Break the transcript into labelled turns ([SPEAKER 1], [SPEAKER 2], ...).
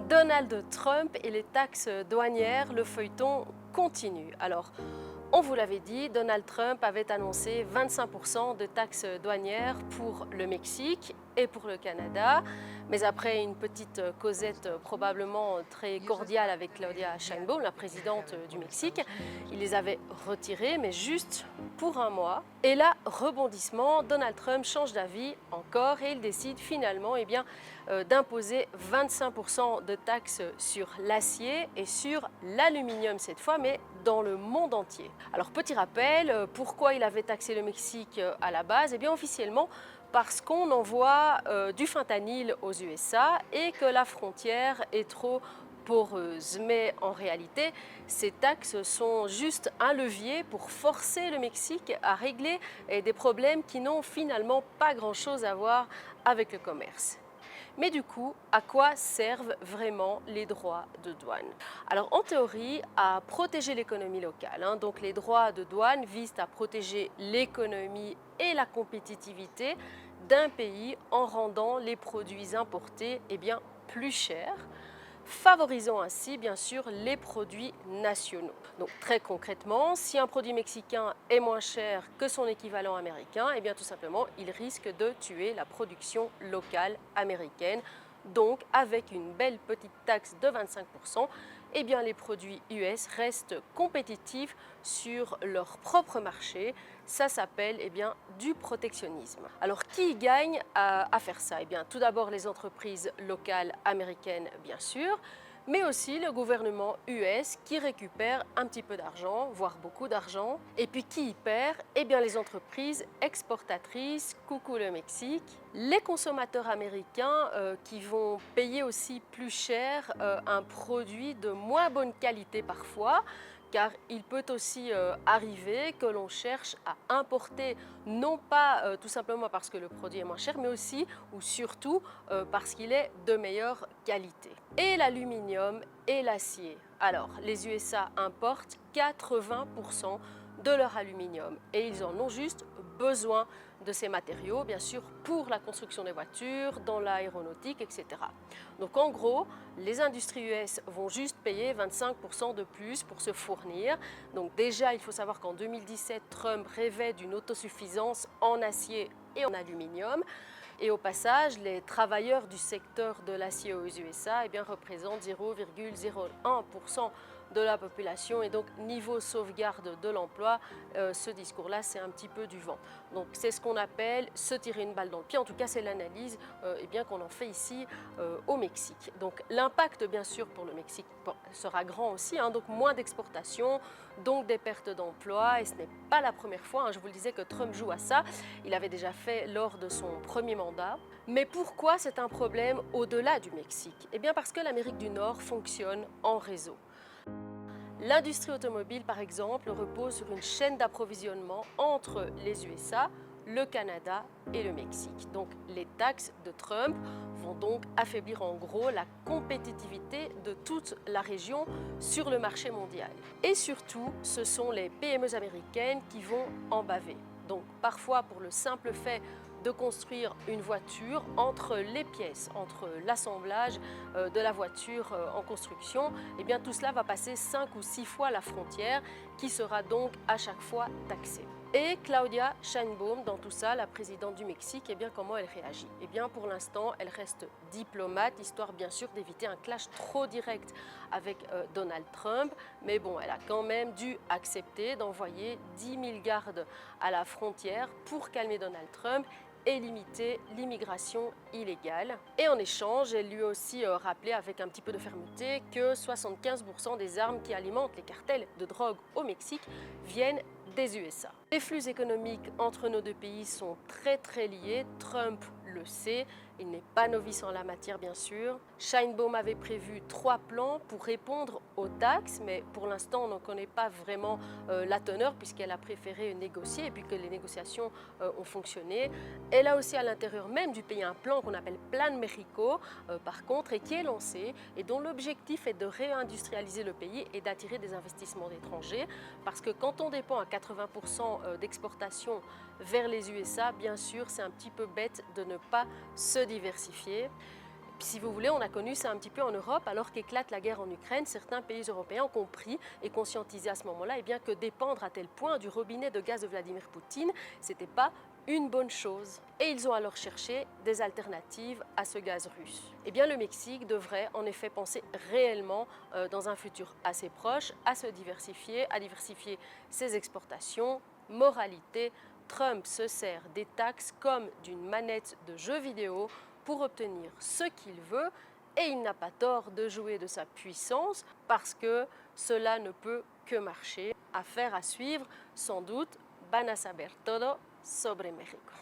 [SPEAKER 1] Donald Trump et les taxes douanières, le feuilleton continue. Alors, on vous l'avait dit, Donald Trump avait annoncé 25% de taxes douanières pour le Mexique et pour le Canada. Mais après une petite causette probablement très cordiale avec Claudia Sheinbaum, la présidente du Mexique, il les avait retirées, mais juste pour un mois. Et là, rebondissement, Donald Trump change d'avis encore et il décide finalement d'imposer 25% de taxes sur l'acier et sur l'aluminium cette fois, mais dans le monde entier. Alors petit rappel, pourquoi il avait taxé le Mexique à la base? Eh bien officiellement parce qu'on envoie du fentanyl aux USA et que la frontière est trop poreuse. Mais en réalité, ces taxes sont juste un levier pour forcer le Mexique à régler des problèmes qui n'ont finalement pas grand-chose à voir avec le commerce. Mais du coup, à quoi servent vraiment les droits de douane? Alors en théorie, à protéger l'économie locale. Donc les droits de douane visent à protéger l'économie et la compétitivité d'un pays en rendant les produits importés plus chers, favorisant ainsi bien sûr les produits nationaux. Donc très concrètement, si un produit mexicain est moins cher que son équivalent américain, tout simplement il risque de tuer la production locale américaine. Donc avec une belle petite taxe de 25%, les produits US restent compétitifs sur leur propre marché. Ça s'appelle du protectionnisme. Alors qui gagne à faire ça? Tout d'abord les entreprises locales américaines bien sûr, mais aussi le gouvernement US qui récupère un petit peu d'argent, voire beaucoup d'argent. Et puis qui y perd? Les entreprises exportatrices, coucou le Mexique, les consommateurs américains qui vont payer aussi plus cher un produit de moins bonne qualité parfois, car il peut aussi arriver que l'on cherche à importer, non pas tout simplement parce que le produit est moins cher, mais aussi ou surtout parce qu'il est de meilleure qualité. Et l'aluminium et l'acier. Alors, les USA importent 80% de leur aluminium et ils en ont juste besoin de ces matériaux, bien sûr, pour la construction des voitures, dans l'aéronautique, etc. Donc en gros, les industries US vont juste payer 25% de plus pour se fournir. Donc déjà, il faut savoir qu'en 2017, Trump rêvait d'une autosuffisance en acier et en aluminium. Et au passage, les travailleurs du secteur de l'acier aux USA représentent 0,01% de la population et donc niveau sauvegarde de l'emploi, ce discours-là c'est un petit peu du vent. Donc c'est ce qu'on appelle se tirer une balle dans le pied, en tout cas c'est l'analyse qu'on en fait ici au Mexique. Donc l'impact bien sûr pour le Mexique sera grand aussi, donc moins d'exportation, donc des pertes d'emplois et ce n'est pas la première fois, je vous le disais que Trump joue à ça, il avait déjà fait lors de son premier mandat. Mais pourquoi c'est un problème au-delà du Mexique? Parce que l'Amérique du Nord fonctionne en réseau. L'industrie automobile, par exemple, repose sur une chaîne d'approvisionnement entre les USA, le Canada et le Mexique. Donc les taxes de Trump vont donc affaiblir en gros la compétitivité de toute la région sur le marché mondial. Et surtout, ce sont les PME américaines qui vont en baver. Donc parfois pour le simple fait de construire une voiture, entre les pièces, entre l'assemblage de la voiture en construction, tout cela va passer 5 ou 6 fois la frontière qui sera donc à chaque fois taxée. Et Claudia Sheinbaum, dans tout ça, la présidente du Mexique, comment elle réagit? Pour l'instant, elle reste diplomate, histoire bien sûr d'éviter un clash trop direct avec Donald Trump. Mais bon, elle a quand même dû accepter d'envoyer 10 000 gardes à la frontière pour calmer Donald Trump et limiter l'immigration illégale. Et en échange, elle lui a aussi rappelé avec un petit peu de fermeté que 75% des armes qui alimentent les cartels de drogue au Mexique viennent des USA. Les flux économiques entre nos deux pays sont très liés, Trump le sait, il n'est pas novice en la matière bien sûr. Sheinbaum avait prévu 3 plans pour répondre aux taxes, mais pour l'instant on n'en connaît pas vraiment la teneur puisqu'elle a préféré négocier et puis que les négociations ont fonctionné. Elle a aussi à l'intérieur même du pays un plan qu'on appelle Plan Mexico par contre et qui est lancé et dont l'objectif est de réindustrialiser le pays et d'attirer des investissements d'étrangers parce que quand on dépend à 80% d'exportation vers les USA, bien sûr c'est un petit peu bête de ne pas se diversifier. Si vous voulez, on a connu ça un petit peu en Europe, alors qu'éclate la guerre en Ukraine, certains pays européens ont compris et conscientisé à ce moment-là que dépendre à tel point du robinet de gaz de Vladimir Poutine, ce n'était pas une bonne chose. Et ils ont alors cherché des alternatives à ce gaz russe. Le Mexique devrait en effet penser réellement, dans un futur assez proche, à diversifier ses exportations. Moralité, Trump se sert des taxes comme d'une manette de jeu vidéo pour obtenir ce qu'il veut, et il n'a pas tort de jouer de sa puissance parce que cela ne peut que marcher. Affaire à suivre, sans doute. Van a saber todo sobre México.